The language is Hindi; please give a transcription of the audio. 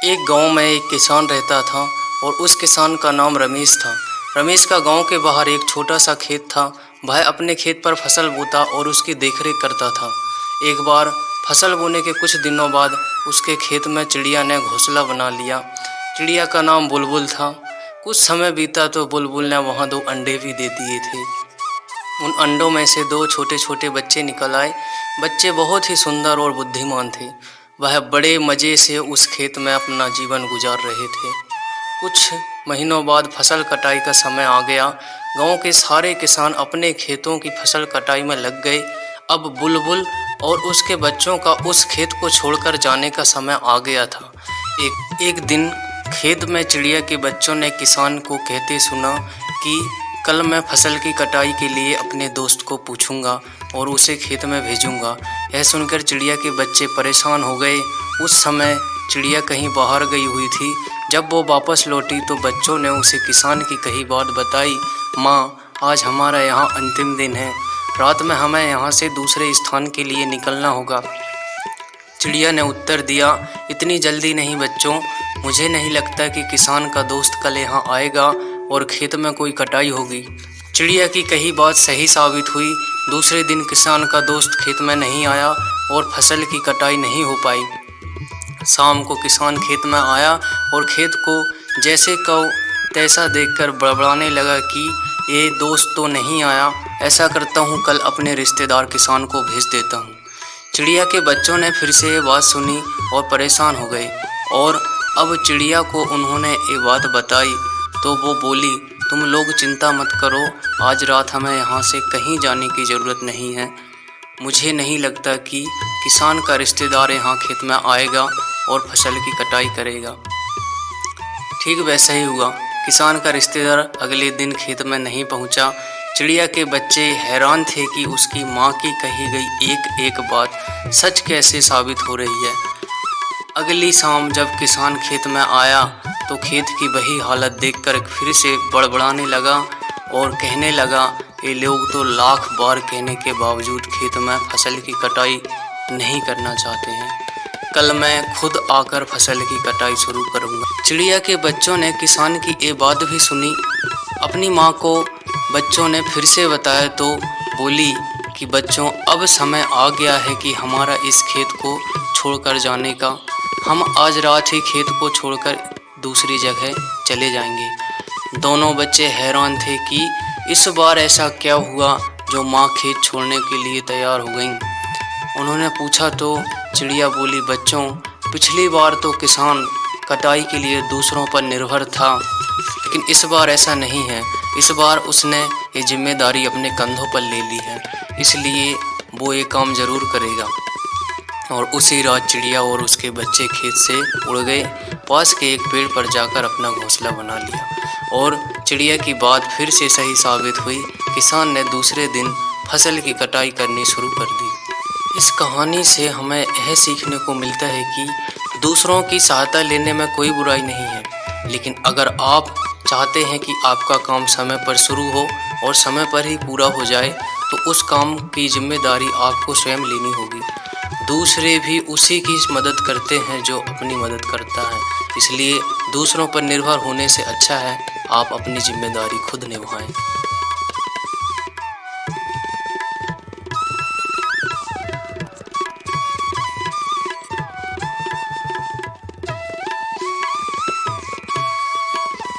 एक गांव में एक किसान रहता था और उस किसान का नाम रमेश था। रमेश का गांव के बाहर एक छोटा सा खेत था। वह अपने खेत पर फसल बोता और उसकी देखरेख करता था। एक बार फसल बोने के कुछ दिनों बाद उसके खेत में चिड़िया ने घोंसला बना लिया। चिड़िया का नाम बुलबुल था। कुछ समय बीता तो बुलबुल ने वहाँ 2 अंडे भी दे दिए थे। उन अंडों में से 2 छोटे छोटे बच्चे निकल आए। बच्चे बहुत ही सुंदर और बुद्धिमान थे। वह बड़े मज़े से उस खेत में अपना जीवन गुजार रहे थे। कुछ महीनों बाद फसल कटाई का समय आ गया। गांव के सारे किसान अपने खेतों की फसल कटाई में लग गए। अब बुलबुल और उसके बच्चों का उस खेत को छोड़कर जाने का समय आ गया था। एक दिन खेत में चिड़िया के बच्चों ने किसान को कहते सुना कि कल मैं फसल की कटाई के लिए अपने दोस्त को पूछूंगा और उसे खेत में भेजूंगा। यह सुनकर चिड़िया के बच्चे परेशान हो गए। उस समय चिड़िया कहीं बाहर गई हुई थी। जब वो वापस लौटी तो बच्चों ने उसे किसान की कही बात बताई। माँ, आज हमारा यहाँ अंतिम दिन है। रात में हमें यहाँ से दूसरे स्थान के लिए निकलना होगा। चिड़िया ने उत्तर दिया, इतनी जल्दी नहीं बच्चों, मुझे नहीं लगता कि किसान का दोस्त कल यहाँ आएगा और खेत में कोई कटाई होगी। चिड़िया की कही बात सही साबित हुई। दूसरे दिन किसान का दोस्त खेत में नहीं आया और फसल की कटाई नहीं हो पाई। शाम को किसान खेत में आया और खेत को जैसे कहो तैसा देखकर बड़बड़ाने लगा कि ये दोस्त तो नहीं आया। ऐसा करता हूँ, कल अपने रिश्तेदार किसान को भेज देता हूँ। चिड़िया के बच्चों ने फिर से ये बात सुनी और परेशान हो गए और अब चिड़िया को उन्होंने ये बात बताई तो वो बोली, तुम लोग चिंता मत करो, आज रात हमें यहाँ से कहीं जाने की ज़रूरत नहीं है। मुझे नहीं लगता कि किसान का रिश्तेदार यहाँ खेत में आएगा और फसल की कटाई करेगा। ठीक वैसा ही हुआ। किसान का रिश्तेदार अगले दिन खेत में नहीं पहुँचा। चिड़िया के बच्चे हैरान थे कि उसकी माँ की कही गई एक एक बात सच कैसे साबित हो रही है। अगली शाम जब किसान खेत में आया तो खेत की वही हालत देखकर फिर से बड़बड़ाने लगा और कहने लगा, ये लोग तो लाख बार कहने के बावजूद खेत में फसल की कटाई नहीं करना चाहते हैं। कल मैं खुद आकर फसल की कटाई शुरू करूँगा। चिड़िया के बच्चों ने किसान की ये बात भी सुनी। अपनी माँ को बच्चों ने फिर से बताया तो बोली कि बच्चों, अब समय आ गया है कि हमारा इस खेत को छोड़कर जाने का। हम आज रात ही खेत को छोड़कर दूसरी जगह चले जाएंगे। दोनों बच्चे हैरान थे कि इस बार ऐसा क्या हुआ जो माँ खेत छोड़ने के लिए तैयार हो गईं। उन्होंने पूछा तो चिड़िया बोली, बच्चों, पिछली बार तो किसान कटाई के लिए दूसरों पर निर्भर था, लेकिन इस बार ऐसा नहीं है। इस बार उसने ये जिम्मेदारी अपने कंधों पर ले ली है, इसलिए वो ये काम ज़रूर करेगा। और उसी रात चिड़िया और उसके बच्चे खेत से उड़ गए। पास के एक पेड़ पर जाकर अपना घोंसला बना लिया और चिड़िया की बात फिर से सही साबित हुई। किसान ने दूसरे दिन फसल की कटाई करनी शुरू कर दी। इस कहानी से हमें यह सीखने को मिलता है कि दूसरों की सहायता लेने में कोई बुराई नहीं है, लेकिन अगर आप चाहते हैं कि आपका काम समय पर शुरू हो और समय पर ही पूरा हो जाए तो उस काम की जिम्मेदारी आपको स्वयं लेनी होगी। दूसरे भी उसी की मदद करते हैं जो अपनी मदद करता है, इसलिए दूसरों पर निर्भर होने से अच्छा है आप अपनी जिम्मेदारी खुद निभाएं।